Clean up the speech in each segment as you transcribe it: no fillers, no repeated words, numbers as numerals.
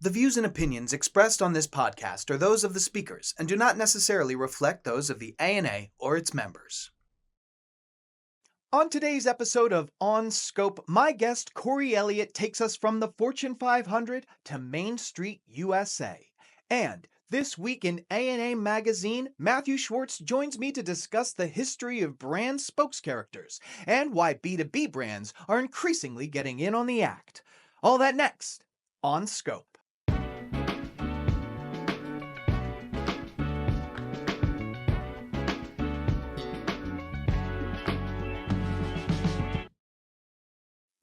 The views and opinions expressed on this podcast are those of the speakers and do not necessarily reflect those of the ANA or its members. On today's episode of On Scope, my guest Corey Elliott takes us from the Fortune 500 to Main Street, USA. And this week in ANA Magazine, Matthew Schwartz joins me to discuss the history of brand spokescharacters and why B2B brands are increasingly getting in on the act. All that next on Scope.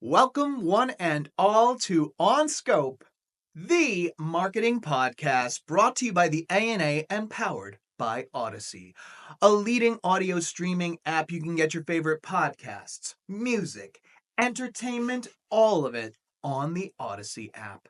Welcome, one and all, to On Scope, the marketing podcast brought to you by the ANA and powered by Odyssey, a leading audio streaming app. You can get your favorite podcasts, music, entertainment, all of it on the Odyssey app.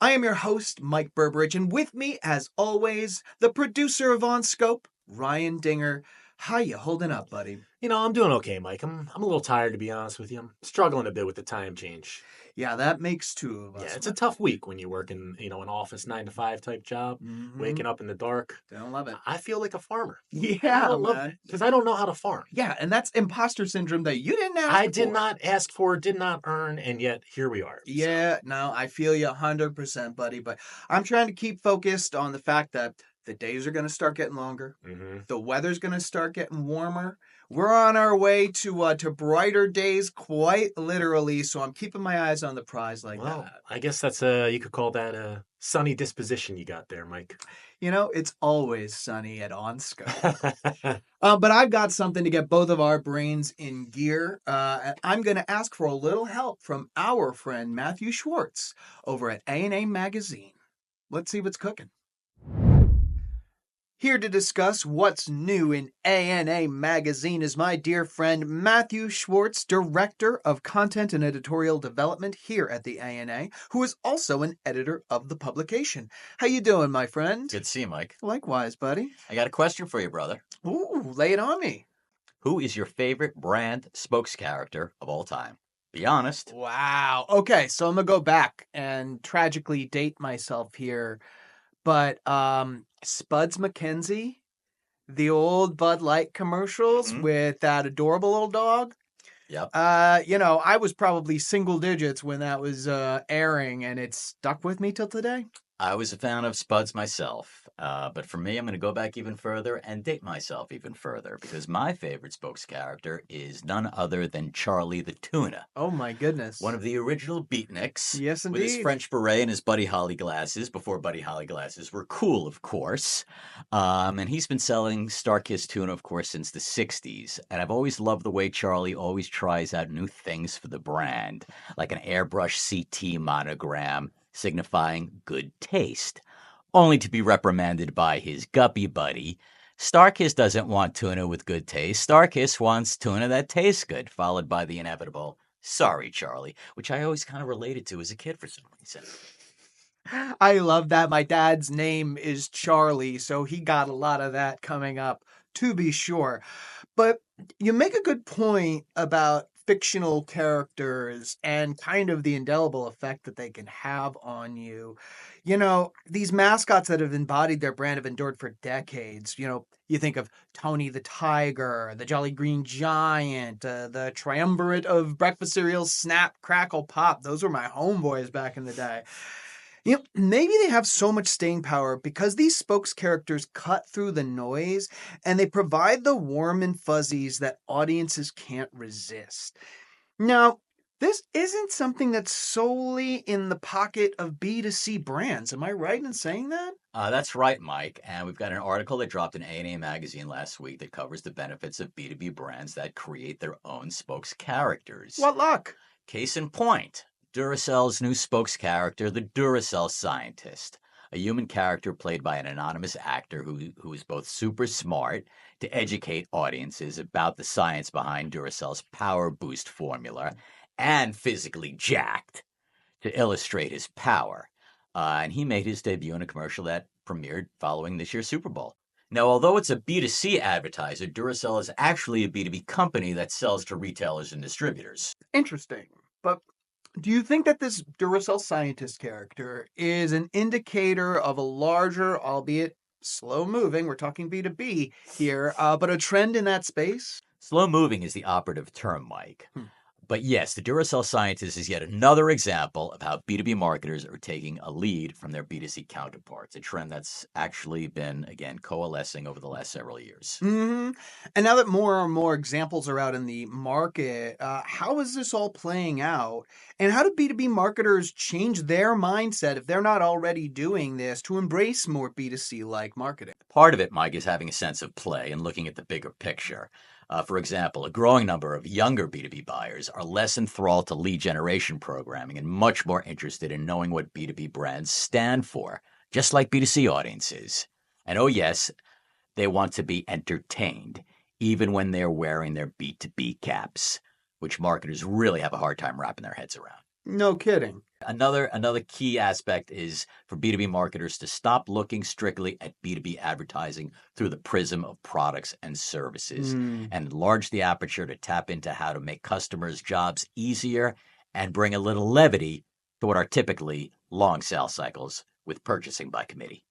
I am your host, Mike Berberich, and with me, as always, the producer of On Scope, Ryan Dinger. How you holding up, buddy? You know, I'm doing okay, Mike. I'm a little tired, to be honest with you. I'm struggling a bit with the time change. Yeah, that makes two of us. Yeah, it's a tough week when you work in, an office 9-to-5 type job, waking up in the dark. Don't love it. I feel like a farmer. Yeah, because I don't know how to farm. Yeah, and that's imposter syndrome that you didn't ask for. I did not ask for, did not earn, and yet here we are. Yeah, no, I feel you 100%, buddy, but I'm trying to keep focused on the fact that the days are going to start getting longer. The weather's going to start getting warmer. We're on our way to brighter days, quite literally. So I'm keeping my eyes on the prize that. I guess that's you could call that a sunny disposition you got there, Mike. You know, it's always sunny at OnScope. But I've got something to get both of our brains in gear. And I'm going to ask for a little help from our friend Matthew Schwartz over at ANA Magazine. Let's see what's cooking. Here to discuss what's new in ANA Magazine is my dear friend Matthew Schwartz, Director of Content and Editorial Development here at the ANA, who is also an editor of the publication. How you doing, my friend? Good to see you, Mike. Likewise, buddy. I got a question for you, brother. Ooh, lay it on me. Who is your favorite brand spokes-character of all time? Be honest. Wow. Okay, so I'm going to go back and tragically date myself here. But Spuds MacKenzie, the old Bud Light commercials with that adorable little dog. Yep. I was probably single digits when that was airing, and it stuck with me till today. I was a fan of Spuds myself, but for me, I'm going to go back even further and date myself even further, because my favorite spokes character is none other than Charlie the Tuna. Oh my goodness. One of the original beatniks. Yes, indeed. With his French beret and his Buddy Holly glasses, before Buddy Holly glasses were cool, of course. And he's been selling Starkist tuna, of course, since the 60s. And I've always loved the way Charlie always tries out new things for the brand, like an airbrush CT monogram, signifying good taste, only to be reprimanded by his guppy buddy. Starkist doesn't want tuna with good taste. Starkist wants tuna that tastes good, followed by the inevitable, sorry, Charlie, which I always kind of related to as a kid for some reason. I love that. My dad's name is Charlie, so he got a lot of that coming up, to be sure. But you make a good point about fictional characters and kind of the indelible effect that they can have on you. These mascots that have embodied their brand have endured for decades. You think of Tony the Tiger, the Jolly Green Giant, the triumvirate of breakfast cereals, Snap, Crackle, Pop. Those were my homeboys back in the day. Maybe they have so much staying power because these spokes characters cut through the noise and they provide the warm and fuzzies that audiences can't resist. Now, this isn't something that's solely in the pocket of B2C brands. Am I right in saying that? That's right, Mike. And we've got an article that dropped in ANA Magazine last week that covers the benefits of B2B brands that create their own spokes characters. What luck? Case in point. Duracell's new spokes character, the Duracell Scientist, a human character played by an anonymous actor who is both super smart to educate audiences about the science behind Duracell's power boost formula and physically jacked to illustrate his power. And he made his debut in a commercial that premiered following this year's Super Bowl. Now, although it's a B2C advertiser, Duracell is actually a B2B company that sells to retailers and distributors. Interesting. But Do you think that this Duracell scientist character is an indicator of a larger, albeit slow moving, we're talking B2B here, but a trend in that space? Slow moving is the operative term, Mike. Hmm. But yes, the Duracell scientist is yet another example of how B2B marketers are taking a lead from their B2C counterparts, a trend that's actually been, again, coalescing over the last several years. And now that more and more examples are out in the market, how is this all playing out? And how do B2B marketers change their mindset if they're not already doing this to embrace more B2C like marketing? Part of it, Mike, is having a sense of play and looking at the bigger picture. For example, a growing number of younger B2B buyers are less enthralled to lead generation programming and much more interested in knowing what B2B brands stand for, just like B2C audiences. And oh, yes, they want to be entertained, even when they're wearing their B2B caps, which marketers really have a hard time wrapping their heads around. No kidding. Another key aspect is for B2B marketers to stop looking strictly at B2B advertising through the prism of products and services and enlarge the aperture to tap into how to make customers' jobs easier and bring a little levity to what are typically long sales cycles with purchasing by committee.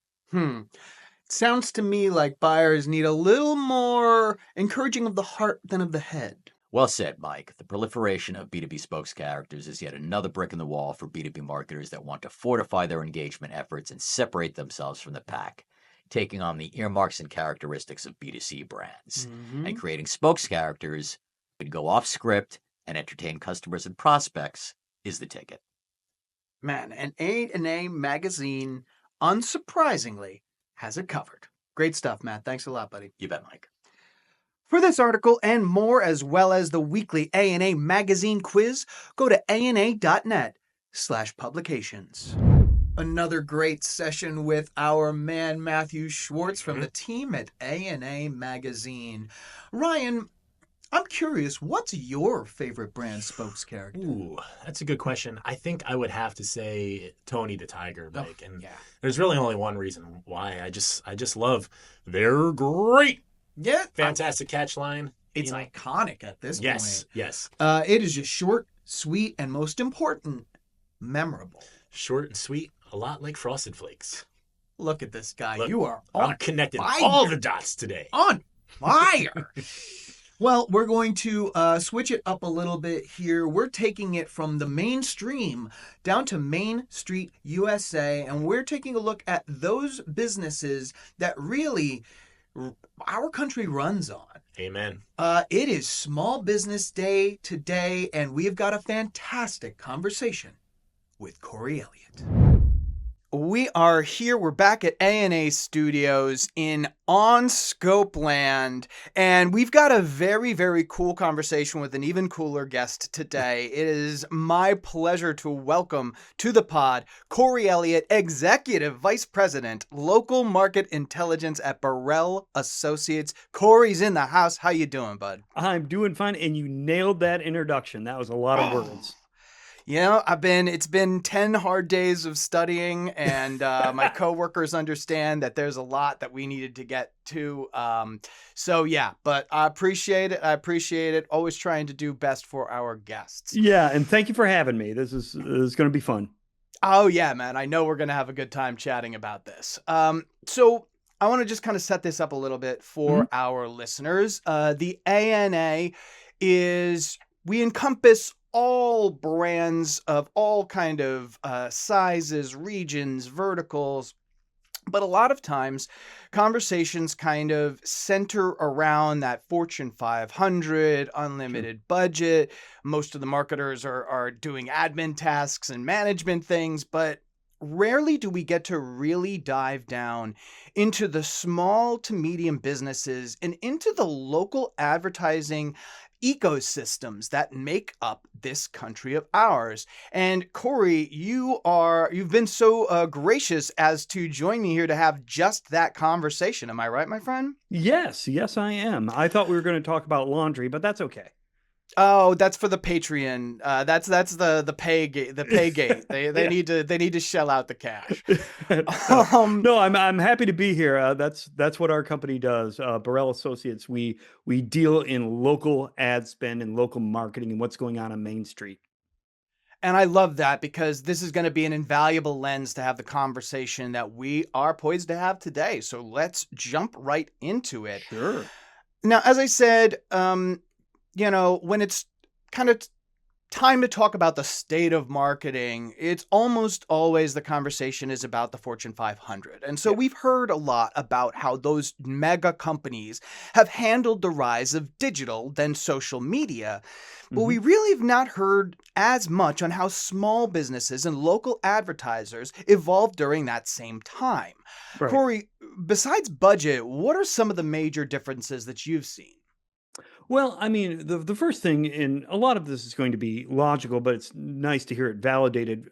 Sounds to me like buyers need a little more encouraging of the heart than of the head. Well said, Mike. The proliferation of B2B spokescharacters is yet another brick in the wall for B2B marketers that want to fortify their engagement efforts and separate themselves from the pack, taking on the earmarks and characteristics of B2C brands. And creating spokescharacters that go off script and entertain customers and prospects is the ticket. Man, an A&A magazine, unsurprisingly, has it covered. Great stuff, Matt. Thanks a lot, buddy. You bet, Mike. For this article and more, as well as the weekly A&A magazine quiz, go to ana.net/publications. Another great session with our man Matthew Schwartz from the team at A&A Magazine. Ryan, I'm curious, what's your favorite brand spokescharacter? Ooh, that's a good question. I think I would have to say Tony the Tiger, Mike. And yeah. there's really only one reason why. I just love they're great. Yeah. Fantastic catch line. It's iconic at this point. Yes. It is just short, sweet, and most important, memorable. Short and sweet, a lot like Frosted Flakes. Look at this guy. Look, You are I'm on connecting fire. all the dots today. On fire. Well, we're going to switch it up a little bit here. We're taking it from the mainstream down to Main Street USA, and we're taking a look at those businesses that really our country runs on. Amen. It is Small Business Day today, and we've got a fantastic conversation with Corey Elliott. We are here. We're back at A&A Studios in On Scope Land, and we've got a very, very cool conversation with an even cooler guest today. It is my pleasure to welcome to the pod Corey Elliott, Executive Vice President, Local Market Intelligence at Burrell Associates. Corey's in the house. How you doing, bud? I'm doing fine, and you nailed that introduction. That was a lot of words. You know, it's been 10 hard days of studying, and my coworkers understand that there's a lot that we needed to get to. So yeah, but I appreciate it. Always trying to do best for our guests. Yeah, and thank you for having me. This is going to be fun. Oh yeah, man. I know we're going to have a good time chatting about this. So I want to just kind of set this up a little bit for our listeners. The ANA we encompass all brands of all kind of sizes, regions, verticals. But a lot of times conversations kind of center around that Fortune 500, unlimited budget. Most of the marketers are doing admin tasks and management things, but rarely do we get to really dive down into the small to medium businesses and into the local advertising ecosystems that make up this country of ours. And Corey, you've been so gracious as to join me here to have just that conversation. Am I right, my friend? Yes, I am. I thought we were going to talk about laundry, but that's okay. Oh, that's for the Patreon. That's the pay gate. The pay gate. They need to shell out the cash. No, I'm happy to be here. That's what our company does. Burrell Associates. We deal in local ad spend and local marketing and what's going on Main Street. And I love that because this is going to be an invaluable lens to have the conversation that we are poised to have today. So let's jump right into it. Sure. Now, as I said, when it's kind of time to talk about the state of marketing, it's almost always the conversation is about the Fortune 500. And so Yeah. we've heard a lot about how those mega companies have handled the rise of digital, then social media. But we really have not heard as much on how small businesses and local advertisers evolved during that same time. Right. Corey, besides budget, what are some of the major differences that you've seen? Well, I mean, the first thing, and a lot of this is going to be logical, but it's nice to hear it validated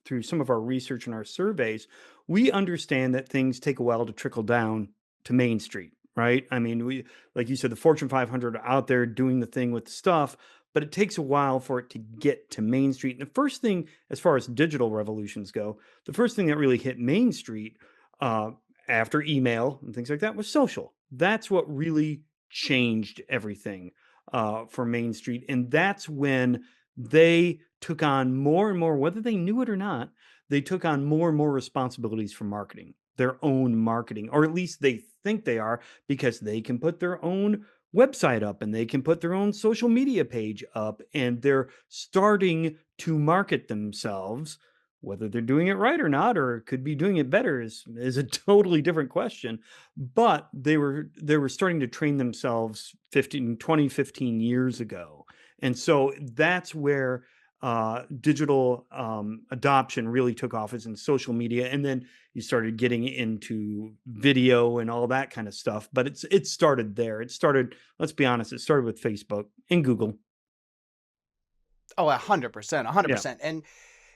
through some of our research and our surveys. We understand that things take a while to trickle down to Main Street, right? I mean, like you said, the Fortune 500 are out there doing the thing with the stuff, but it takes a while for it to get to Main Street. And the first thing, as far as digital revolutions go, the first thing that really hit Main Street uh, after email and things like that was social. That's what really changed everything for Main Street. And that's when they took on more and more, whether they knew it or not, they took on more and more responsibilities for marketing, their own marketing, or at least they think they are, because they can put their own website up and they can put their own social media page up, and they're starting to market themselves. Whether they're doing it right or not, or could be doing it better, is a totally different question. But they were starting to train themselves 15 years ago. And so that's where digital adoption really took off, is in social media. And then you started getting into video and all that kind of stuff. But it started there. It started, let's be honest, it started with Facebook and Google. Oh, 100%, Yeah. 100%. And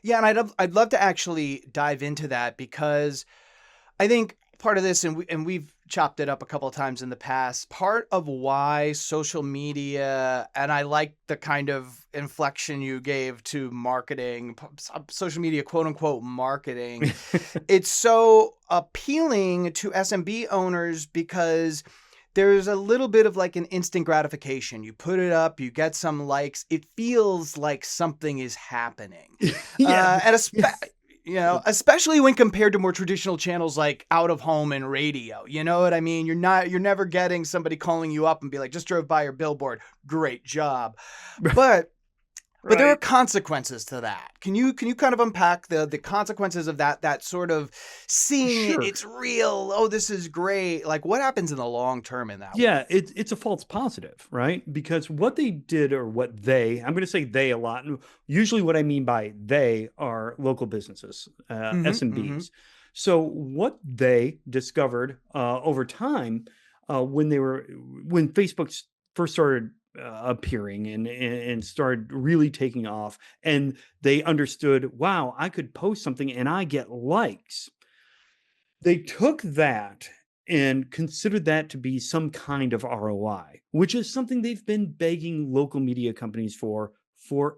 yeah, and I'd love to actually dive into that because I think part of this, and we've chopped it up a couple of times in the past, part of why social media, and I like the kind of inflection you gave to marketing, social media, quote unquote, marketing, it's so appealing to SMB owners because there's a little bit of like an instant gratification. You put it up, you get some likes. It feels like something is happening. Yeah. And especially when compared to more traditional channels like out of home and radio. You know what I mean? You're never getting somebody calling you up and be like, just drove by your billboard. Great job. But there are Right. consequences to that. Can you kind of unpack the consequences of that sort of seeing Sure. it's real? Oh, this is great. Like what happens in the long term in that way? Yeah, it's a false positive, right? Because what they did, or what I'm going to say they a lot. And usually what I mean by they are local businesses, SMBs. So what they discovered over time, when Facebook first started appearing and started really taking off, and they understood, wow, I could post something and I get likes. They took that and considered that to be some kind of ROI, which is something they've been begging local media companies for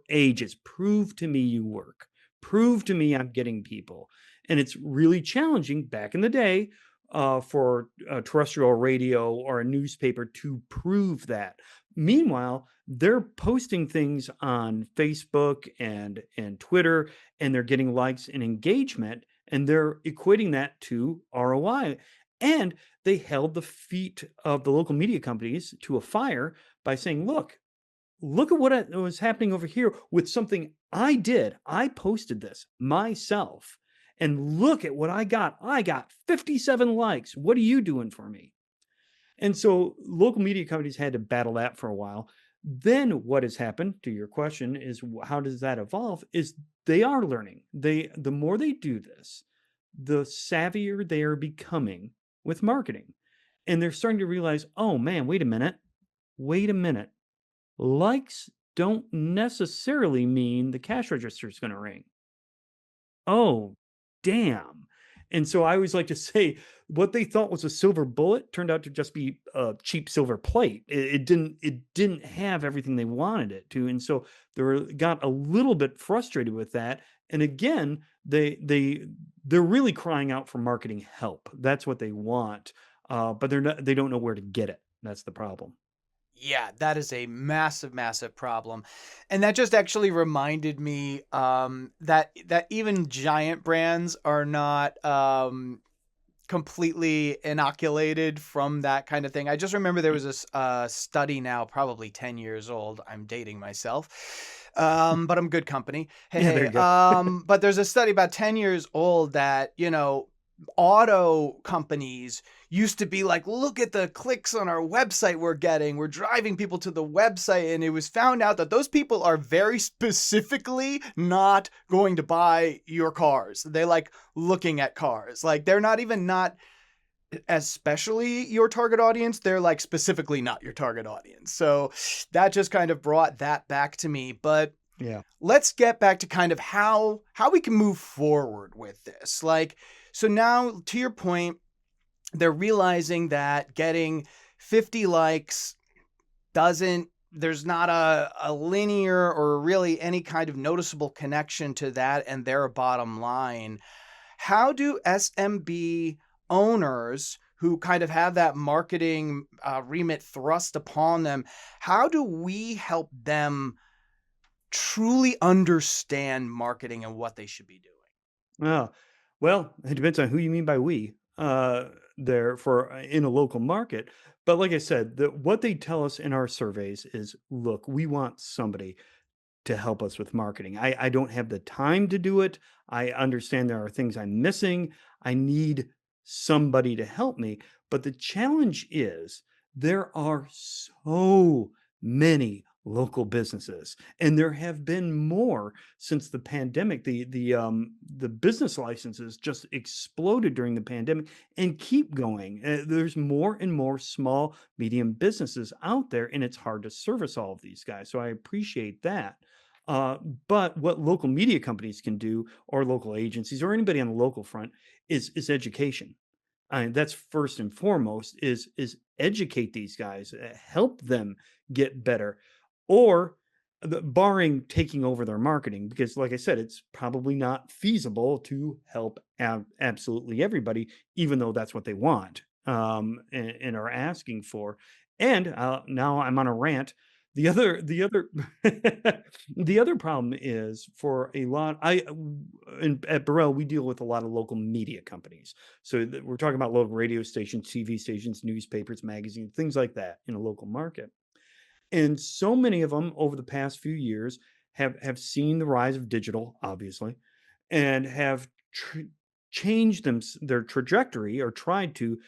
ages. Prove to me you work. Prove to me I'm getting people. And it's really challenging back in the day for terrestrial radio or a newspaper to prove that. Meanwhile, they're posting things on Facebook and Twitter, and they're getting likes and engagement, and they're equating that to ROI. And they held the feet of the local media companies to a fire by saying, look at what was happening over here with something I did. I posted this myself. And look at what I got. I got 57 likes. What are you doing for me? And so local media companies had to battle that for a while. Then what has happened, to your question, is how does that evolve? Is they are learning. The more they do this, the savvier they are becoming with marketing. And they're starting to realize, oh man, wait a minute. Wait a minute. Likes don't necessarily mean the cash register is going to ring. Oh, damn. And so I always like to say, what they thought was a silver bullet turned out to just be a cheap silver plate. It didn't have everything they wanted it to. And so got a little bit frustrated with that. And again, they're really crying out for marketing help. That's what they want. But they don't know where to get it. That's the problem. Yeah, that is a massive, massive problem. And that just actually reminded me that even giant brands are not completely inoculated from that kind of thing. I just remember there was this study now, probably 10 years old. I'm dating myself, but I'm good company. Hey, Yeah, there hey. you go. But there's a study about 10 years old that, auto companies used to be like, look at the clicks on our website we're getting. We're driving people to the website. And it was found out that those people are very specifically not going to buy your cars. They like looking at cars. Like they're not even not especially your target audience. They're like specifically not your target audience. So that just kind of brought that back to me. But Yeah. let's get back to kind of how we can move forward with this. Like, so now to your point, they're realizing that getting 50 likes there's not a linear or really any kind of noticeable connection to that and their bottom line. How do SMB owners who kind of have that marketing remit thrust upon them, how do we help them truly understand marketing and what they should be doing? Oh, well, it depends on who you mean by we. There for in a local market, but like I said, what they tell us in our surveys is, look, we want somebody to help us with marketing. I don't have the time to do it. I understand there are things I'm missing. I need somebody to help me. But the challenge is there are so many local businesses, and there have been more since the pandemic. The business licenses just exploded during the pandemic and keep going. There's more and more small, medium businesses out there, and it's hard to service all of these guys. So I appreciate that. Uh, but what local media companies can do, or local agencies, or anybody on the local front, is education. That's first and foremost. Is educate these guys, help them get better, or barring taking over their marketing, because like I said, it's probably not feasible to help absolutely everybody, even though that's what they want, and are asking for. And now I'm on a rant. The other the other problem is, for a lot, at Burrell we deal with a lot of local media companies. So we're talking about local radio stations, TV stations, newspapers, magazines, things like that in a local market. And so many of them over the past few years have seen the rise of digital, obviously, and have changed their trajectory, or tried to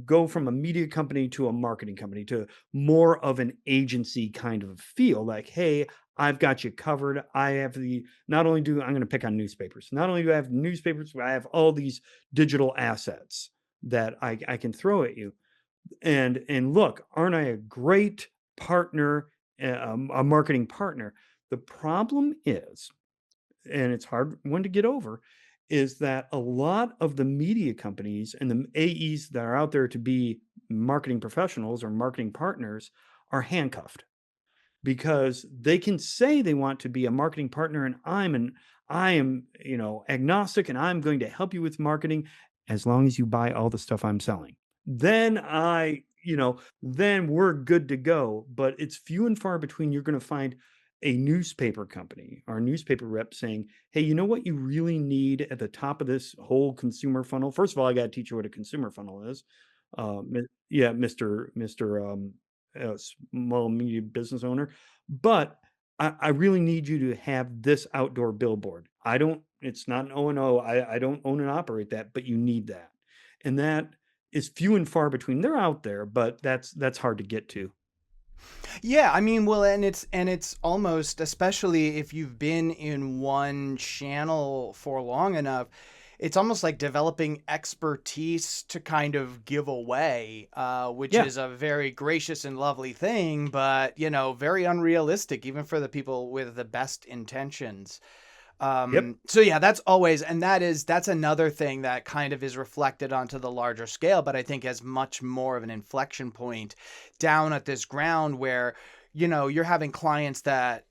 go from a media company to a marketing company to more of an agency kind of feel. Like, hey, I've got you covered. I have not only do I'm going to pick on newspapers. Not only do I have newspapers, but I have all these digital assets that I can throw at you. And look, aren't I a great partner, a marketing partner? The problem is, and it's hard one to get over, is that a lot of the media companies and the AEs that are out there to be marketing professionals or marketing partners are handcuffed, because they can say they want to be a marketing partner, and I am, agnostic, and I'm going to help you with marketing as long as you buy all the stuff I'm selling. Then then we're good to go. But it's few and far between you're going to find a newspaper company or a newspaper rep saying, hey, you know what you really need at the top of this whole consumer funnel? First of all, I got to teach you what a consumer funnel is. Yeah, Mr. Small media business owner. But I really need you to have this outdoor billboard. It's not an O&O. I don't own and operate that, but you need that. And that is few and far between. They're out there, but that's hard to get to. Yeah, I mean, well, and it's almost, especially if you've been in one channel for long enough, it's almost like developing expertise to kind of give away, which Yeah. is a very gracious and lovely thing, but very unrealistic, even for the people with the best intentions. Yep. So yeah, that's another thing that kind of is reflected onto the larger scale, but I think has much more of an inflection point down at this ground where, you're having clients that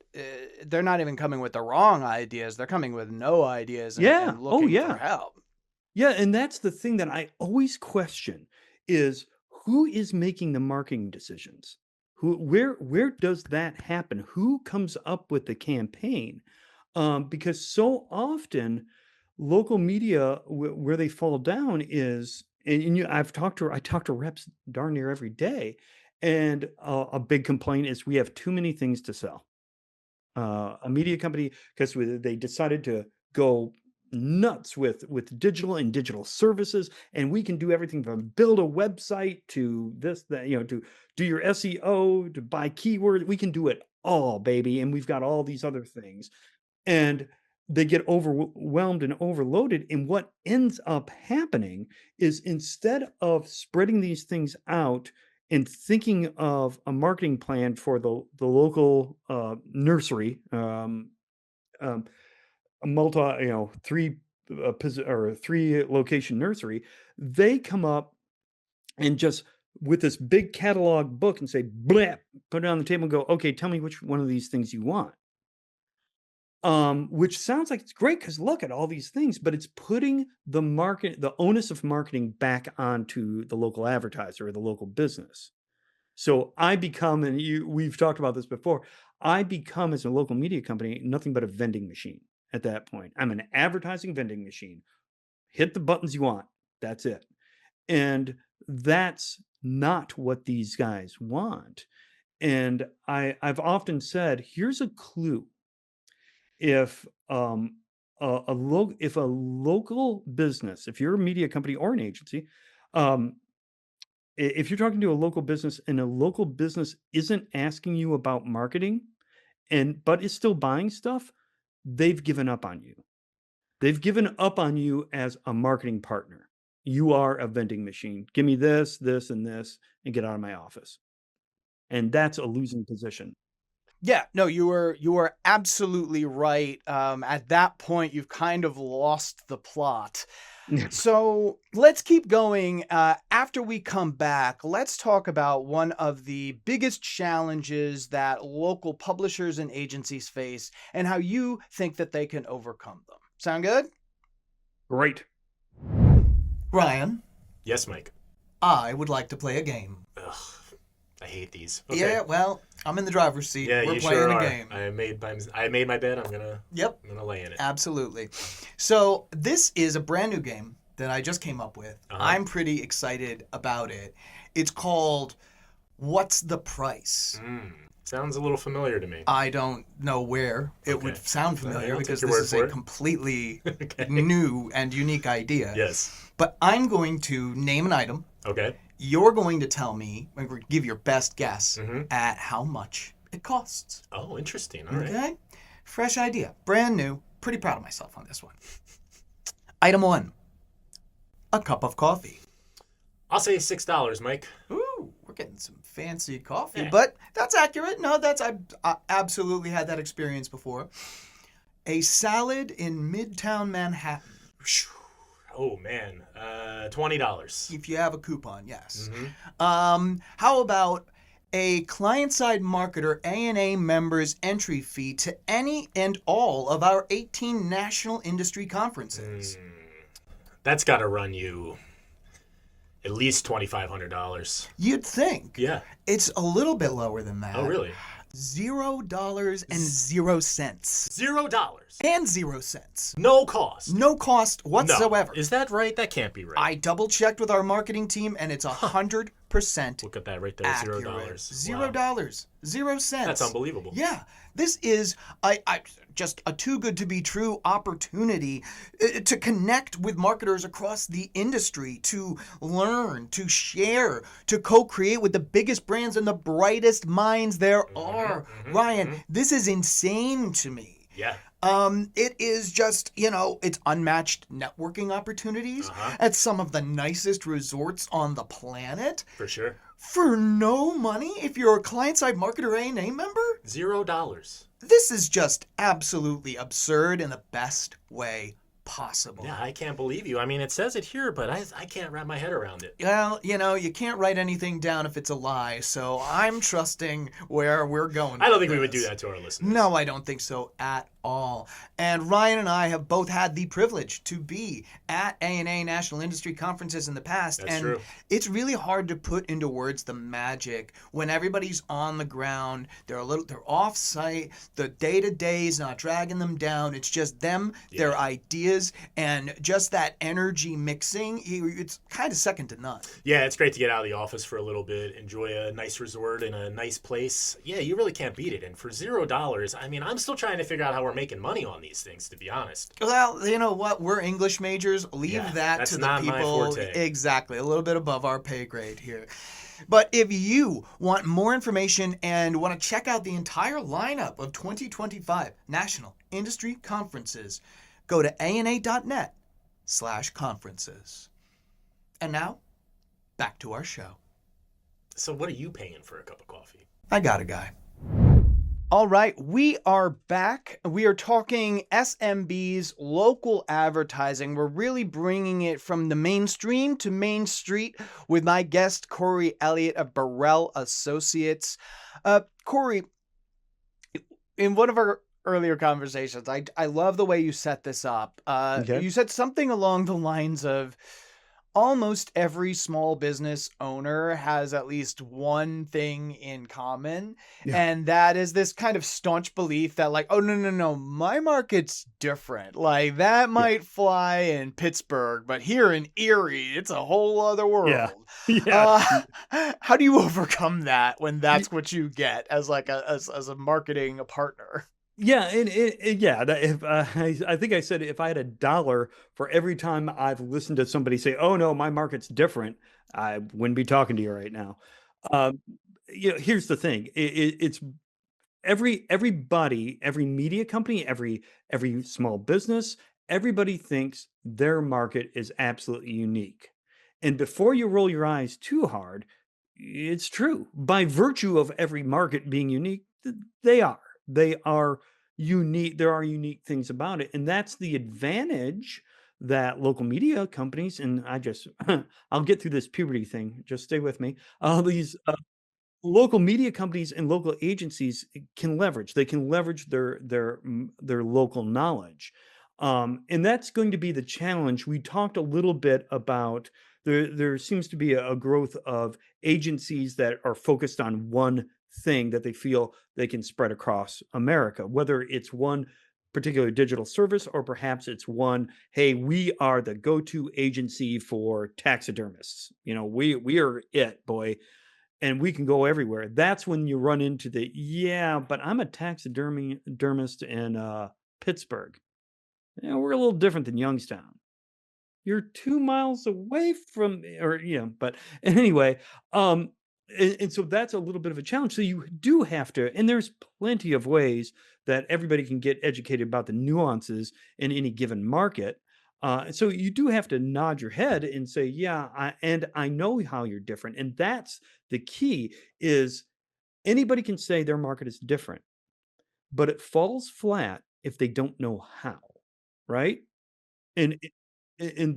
they're not even coming with the wrong ideas. They're coming with no ideas Yeah. and Oh, looking for yeah. help. Yeah. And that's the thing that I always question is, who is making the marketing decisions? Where does that happen? Who comes up with the campaign? Because so often local media where they fall down is, and I talk to reps darn near every day, and a big complaint is we have too many things to sell. A media company, because they decided to go nuts with digital and digital services, and we can do everything from build a website to this, that, to do your SEO, to buy keywords. We can do it all, baby, and we've got all these other things, and they get overwhelmed and overloaded. And what ends up happening is, instead of spreading these things out and thinking of a marketing plan for the local nursery, a multi, three location nursery, they come up and just with this big catalog book and say, bleh, put it on the table and go, okay, tell me which one of these things you want. Which sounds like it's great because look at all these things, but it's putting the onus of marketing back onto the local advertiser or the local business. So I become, and we've talked about this before, I become, as a local media company, nothing but a vending machine at that point. I'm an advertising vending machine. Hit the buttons you want. That's it. And that's not what these guys want. And I've often said, here's a clue. If a local business, if you're a media company or an agency, if you're talking to a local business and a local business isn't asking you about marketing but is still buying stuff, they've given up on you. They've given up on you as a marketing partner. You are a vending machine. Give me this, this, and this, and get out of my office. And that's a losing position. Yeah, no, you were absolutely right. At that point, you've kind of lost the plot. So let's keep going. After we come back, let's talk about one of the biggest challenges that local publishers and agencies face and how you think that they can overcome them. Sound good? Great. Ryan? Yes, Mike. I would like to play a game. Ugh, I hate these. Okay. Yeah, well, I'm in the driver's seat. Yeah, We're you playing sure a are. game. I made my bed. I'm gonna lay in it. Absolutely. So this is a brand new game that I just came up with. Uh-huh. I'm pretty excited about it. It's called What's the Price? Sounds a little familiar to me. I don't know where it would sound familiar I'll because take your this is word a for it. completely new and unique idea. Yes. But I'm going to name an item. Okay. You're going to tell me, give your best guess at how much it costs. Oh, interesting. All right. Okay? Fresh idea. Brand new. Pretty proud of myself on this one. Item 1. A cup of coffee. I'll say $6, Mike. Ooh, we're getting some fancy coffee, Yeah. but that's accurate. No, I absolutely had that experience before. A salad in Midtown Manhattan. Oh man, $20. If you have a coupon, yes. How about a client-side marketer A&A members entry fee to any and all of our 18 national industry conferences? That's got to run you at least $2,500. You'd think. Yeah. It's a little bit lower than that. Oh, really? $0 and 0 cents. $0. And 0 cents. No cost. No cost whatsoever. No. Is that right? That can't be right. I double checked with our marketing team and it's 100% Look at that right there. accurate. $0. $0. 0 cents. That's unbelievable. Yeah. This is just a too good to be true opportunity to connect with marketers across the industry, to learn, to share, to co-create with the biggest brands and the brightest minds there are. Ryan, this is insane to me. Yeah. It is just, it's unmatched networking opportunities at some of the nicest resorts on the planet. For sure. For no money if you're a client-side marketer A&A member? $0. This is just absolutely absurd in the best way possible? Yeah, I can't believe you. I mean, it says it here, but I can't wrap my head around it. Well, you can't write anything down if it's a lie, so I'm trusting where we're going. I don't with think we would do this. that to our listeners. No, I don't think so at all. And Ryan and I have both had the privilege to be at A&A National Industry Conferences in the past. That's and true. It's really hard to put into words the magic when everybody's on the ground. They're off site. The day-to-day is not dragging them down. It's just them, their ideas, and just that energy mixing. It's kind of second to none. Yeah, it's great to get out of the office for a little bit, enjoy a nice resort in a nice place. Yeah, you really can't beat it. And for $0, I mean, I'm still trying to figure out how we're making money on these things, to be honest. Well, you know what? We're English majors. Leave that that's to the not my people. forte. Exactly. A little bit above our pay grade here. But if you want more information and want to check out the entire lineup of 2025 National Industry Conferences, go to ana.net/conferences. And now, back to our show. So what are you paying for a cup of coffee? I got a guy. All right, we are back. We are talking SMB's local advertising. We're really bringing it from the mainstream to Main Street with my guest, Corey Elliott of Burrell Associates. Corey, in one of our earlier conversations, I love the way you set this up. Okay. You said something along the lines of, almost every small business owner has at least one thing in common. Yeah. And that is this kind of staunch belief that like, oh, no, my market's different. Like that might fly in Pittsburgh, but here in Erie, it's a whole other world. Yeah. How do you overcome that when that's what you get as like as a marketing partner? Yeah, and if I think I said if I had $1 for every time I've listened to somebody say, "Oh no, my market's different," I wouldn't be talking to you right now. Here's the thing: it's everybody, every media company, every small business, everybody thinks their market is absolutely unique. And before you roll your eyes too hard, it's true. By virtue of every market being unique, they are. They are unique. There are unique things about it. And that's the advantage that local media companies, and I'll get through this puberty thing. Just stay with me. These local media companies and local agencies can leverage. They can leverage their local knowledge. And that's going to be the challenge. We talked a little bit about there seems to be a growth of agencies that are focused on one thing that they feel they can spread across America, whether it's one particular digital service or perhaps it's one, hey, we are the go-to agency for taxidermists. We are it, boy, and we can go everywhere. That's when you run into but I'm a taxidermist in Pittsburgh. We're a little different than Youngstown. You're 2 miles away from, but anyway, and so that's a little bit of a challenge. So you do have to, and there's plenty of ways that everybody can get educated about the nuances in any given market. So you do have to nod your head and say, I know how you're different. And that's the key is anybody can say their market is different, but it falls flat if they don't know how, right? And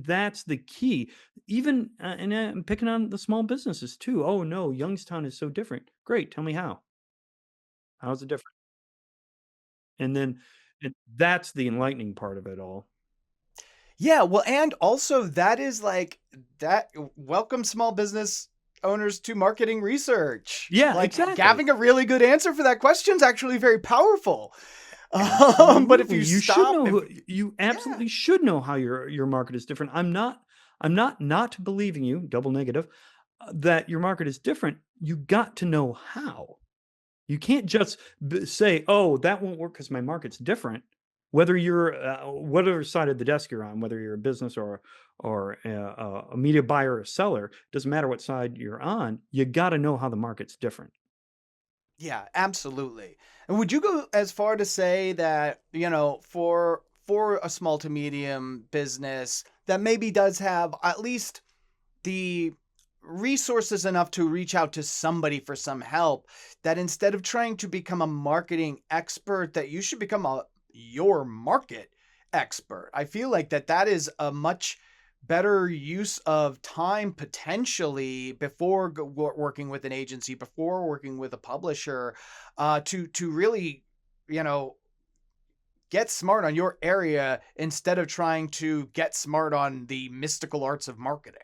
that's the key. Even and I'm picking on the small businesses too. Oh no, Youngstown is so different. Great, tell me how. How is it different? And then that's the enlightening part of it all. Yeah, well, and also that is like that. Welcome, small business owners, to marketing research. Yeah, like exactly. Having a really good answer for that question is actually very powerful. But if you stop, you absolutely should know how your market is different. I'm not believing you, double negative, that your market is different. You got to know how. You can't just say, "Oh, that won't work because my market's different." Whether you're whatever side of the desk you're on, whether you're a business or a media buyer or a seller, doesn't matter what side you're on. You got to know how the market's different. Yeah, absolutely. And would you go as far to say that, for a small to medium business that maybe does have at least the resources enough to reach out to somebody for some help, that instead of trying to become a marketing expert, that you should become your market expert. I feel like that is a much better use of time potentially before working with an agency, before working with a publisher, to really, you know, get smart on your area instead of trying to get smart on the mystical arts of marketing.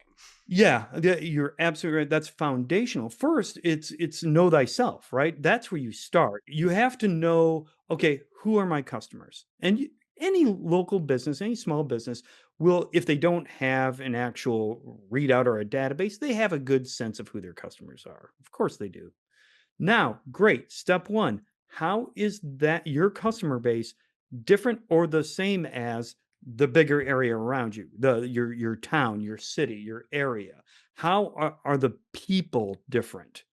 Yeah, you're absolutely right. That's foundational. First, it's know thyself, right? That's where you start. You have to know, okay, who are my customers? And any local business, any small business will, if they don't have an actual readout or a database, they have a good sense of who their customers are. Of course they do. Now, great. Step one, how is that your customer base different or the same as the bigger area around you, your town, your city, your area? How are the people different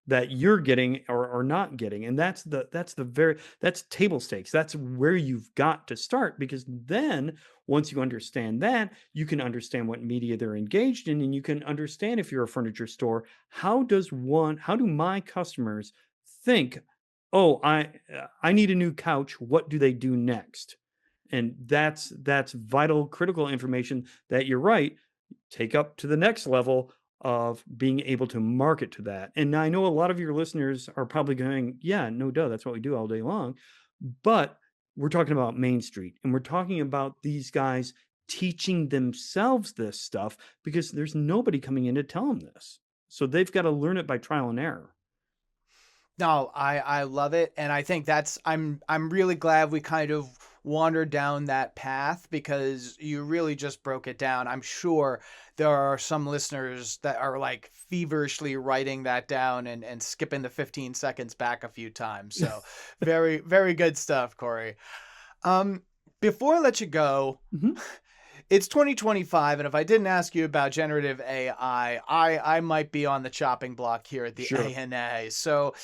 that you're getting or not getting? And that's table stakes. That's where you've got to start, because then once you understand that, you can understand what media they're engaged in, and you can understand, if you're a furniture store, how do my customers think, oh, I need a new couch, what do they do next? And that's vital, critical information that, you're right, take up to the next level of being able to market to that. And I know a lot of your listeners are probably going, yeah, no duh, that's what we do all day long. But we're talking about Main Street, and we're talking about these guys teaching themselves this stuff, because there's nobody coming in to tell them this. So they've got to learn it by trial and error. No, I love it, and I think I'm really glad we kind of wandered down that path, because you really just broke it down. I'm sure there are some listeners that are like feverishly writing that down and skipping the 15 seconds back a few times. So very, very good stuff, Corey. Um, Before I let you go, Mhm. it's 2025, and if I didn't ask you about generative AI, I might be on the chopping block here at the Sure. ANA. So,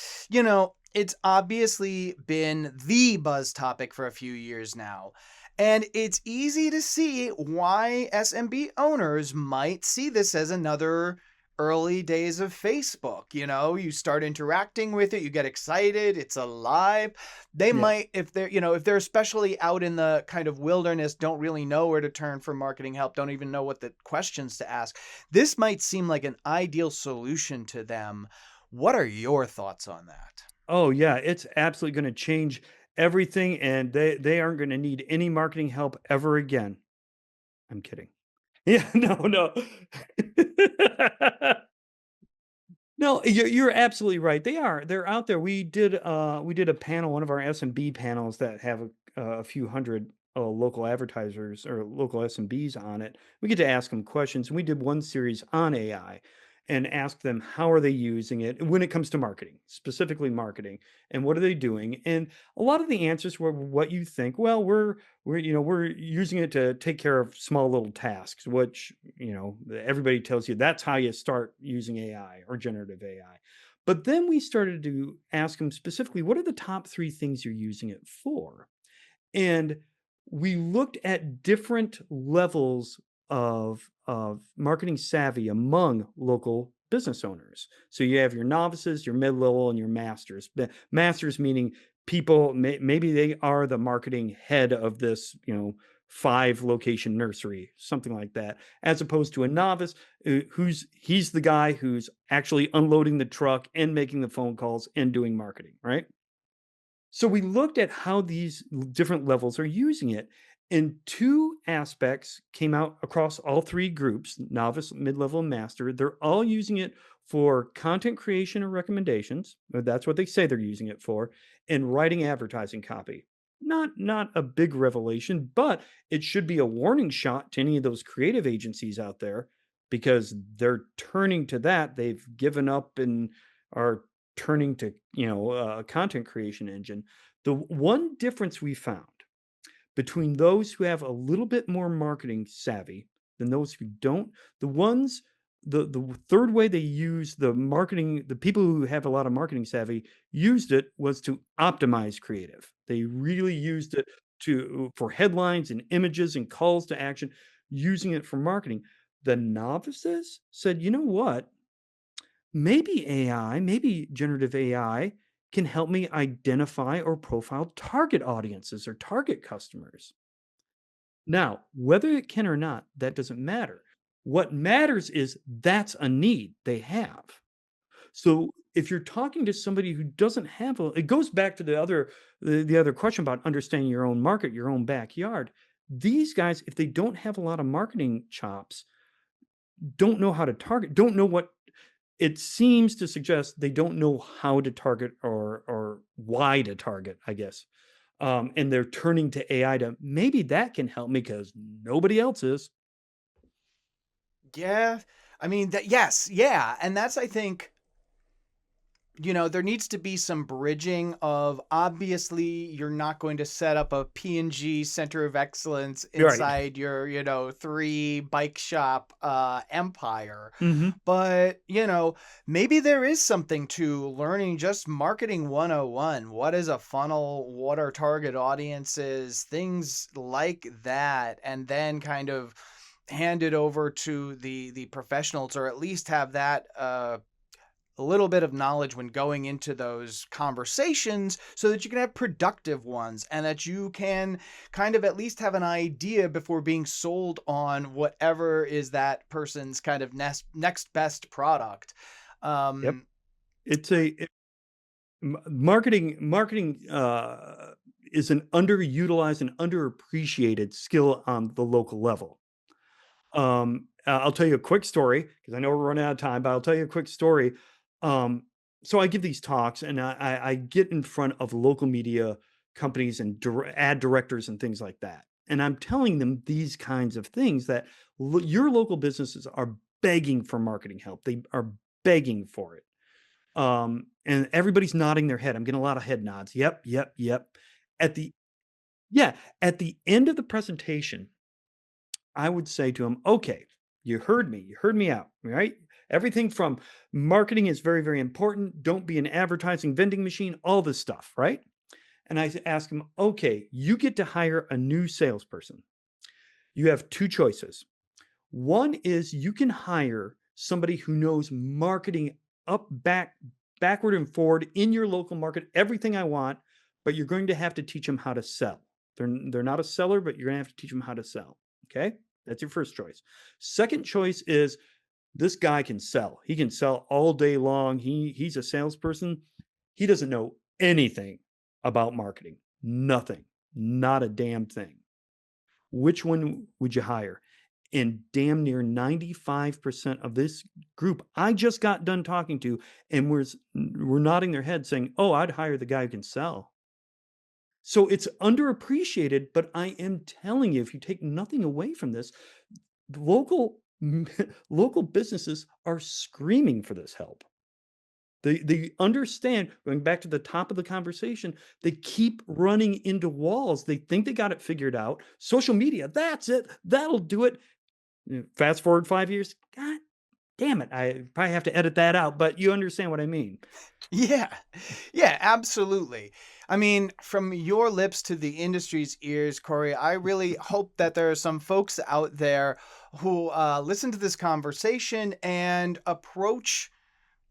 it's obviously been the buzz topic for a few years now. And it's easy to see why SMB owners might see this as another early days of Facebook. You start interacting with it, you get excited, it's alive. They Yeah. might, if they're especially out in the kind of wilderness, don't really know where to turn for marketing help, don't even know what the questions to ask, this might seem like an ideal solution to them. What are your thoughts on that? Oh yeah, it's absolutely going to change everything, and they aren't going to need any marketing help ever again. I'm kidding. Yeah, no, no. No, you're absolutely right. They're out there. We did a panel, one of our SMB panels that have a few hundred local advertisers or local SMBs on it. We get to ask them questions, and we did one series on AI and ask them how are they using it when it comes to marketing, specifically marketing, and what are they doing? And a lot of the answers were what you think. Well, we're using it to take care of small little tasks, which everybody tells you that's how you start using AI or generative AI. But then we started to ask them specifically, what are the top three things you're using it for? And we looked at different levels of marketing savvy among local business owners. So you have your novices, your mid-level, and your masters. Masters meaning people, maybe they are the marketing head of this, 5 location nursery, something like that, as opposed to a novice he's the guy who's actually unloading the truck and making the phone calls and doing marketing, right? So we looked at how these different levels are using it, and two aspects came out across all three groups: novice, mid-level, and master. They're all using it for content creation or recommendations. Or that's what they say they're using it for, and writing advertising copy. Not a big revelation, but it should be a warning shot to any of those creative agencies out there, because they're turning to that. They've given up and are turning to a content creation engine. The one difference we found between those who have a little bit more marketing savvy than those who don't, the ones the third way they use the marketing, the people who have a lot of marketing savvy used it was to optimize creative. They really used it to for headlines and images and calls to action, using it for marketing. The novices said, you know what, maybe AI, maybe generative AI can help me identify or profile target audiences or target customers. Now, whether it can or not, that doesn't matter. What matters is that's a need they have. So if you're talking to somebody who doesn't have it goes back to the other question about understanding your own market, your own backyard. These guys, if they don't have a lot of marketing chops, don't know how to target, don't know what it seems to suggest they don't know how to target or why to target, I guess. And they're turning to AI to maybe that can help me because nobody else is. Yeah. I mean, yes, yeah. And that's, I think, there needs to be some bridging of, obviously you're not going to set up a P&G center of excellence Right. inside your, 3 bike shop empire. Hmm. But, maybe there is something to learning just marketing 101. What is a funnel? What are target audiences? Things like that. And then kind of hand it over to the professionals, or at least have that a little bit of knowledge when going into those conversations, so that you can have productive ones, and that you can kind of at least have an idea before being sold on whatever is that person's kind of next best product. Yep. Um, It's marketing is an underutilized and underappreciated skill on the local level. I'll tell you a quick story because I know we're running out of time, but I'll tell you a quick story. Um, so I give these talks and I get in front of local media companies and ad directors and things like that. And I'm telling them these kinds of things that your local businesses are begging for marketing help. They are begging for it. And everybody's nodding their head. I'm getting a lot of head nods. Yep, yep, yep. At the yeah, at the end of the presentation, I would say to him, okay, you heard me. You heard me out, right? Everything from marketing is very, very important. Don't be an advertising vending machine, all this stuff, right? And I ask him, okay, you get to hire a new salesperson. You have 2 choices. One is you can hire somebody who knows marketing up, backward and forward in your local market, everything I want, but you're going to have to teach them how to sell. They're not a seller, but you're going to have to teach them how to sell. Okay? That's your first choice. Second choice is this guy can sell. He can sell all day long. He's a salesperson. He doesn't know anything about marketing. Nothing. Not a damn thing. Which one would you hire? And damn near 95% of this group I just got done talking to, and we're nodding their head saying, oh, I'd hire the guy who can sell. So it's underappreciated, but I am telling you, if you take nothing away from this, local local businesses are screaming for this help. They understand, going back to the top of the conversation, they keep running into walls. They think they got it figured out. Social media, that's it. That'll do it. Fast forward 5 years. God damn it. I probably have to edit that out, but you understand what I mean. Yeah, yeah, absolutely. I mean, from your lips to the industry's ears, Corey, I really hope that there are some folks out there who listen to this conversation and approach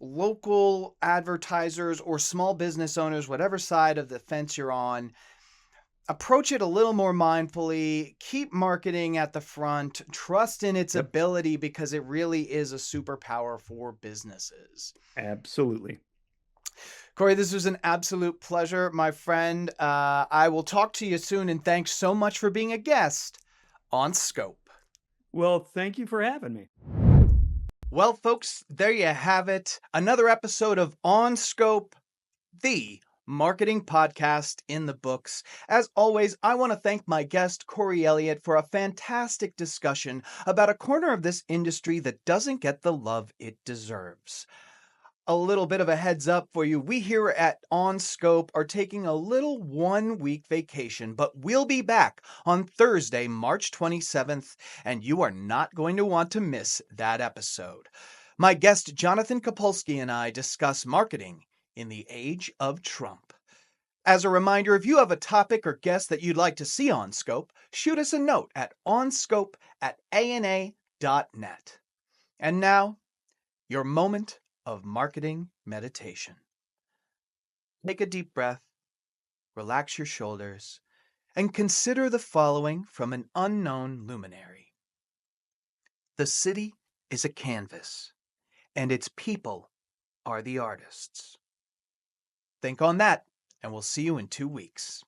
local advertisers or small business owners, whatever side of the fence you're on. Approach it a little more mindfully, keep marketing at the front, trust in its Yep, ability, because it really is a superpower for businesses. absolutely. Corey, this was an absolute pleasure, my friend. I will talk to you soon, and thanks so much for being a guest on Scope. Well, thank you for having me. Well, folks, there you have it. Another episode of On Scope, the marketing podcast in the books. As always, I want to thank my guest, Corey Elliott, for a fantastic discussion about a corner of this industry that doesn't get the love it deserves. A little bit of a heads up for you. We here at OnScope are taking a little 1-week vacation, but we'll be back on Thursday, March 27th, and you are not going to want to miss that episode. My guest, Jonathan Kopulski, and I discuss marketing in the age of Trump. As a reminder, if you have a topic or guest that you'd like to see on Scope, shoot us a note at onscope@ana.net. And now, your moment of marketing meditation. Take a deep breath, relax your shoulders, and consider the following from an unknown luminary. The city is a canvas, and its people are the artists. Think on that, and we'll see you in 2 weeks.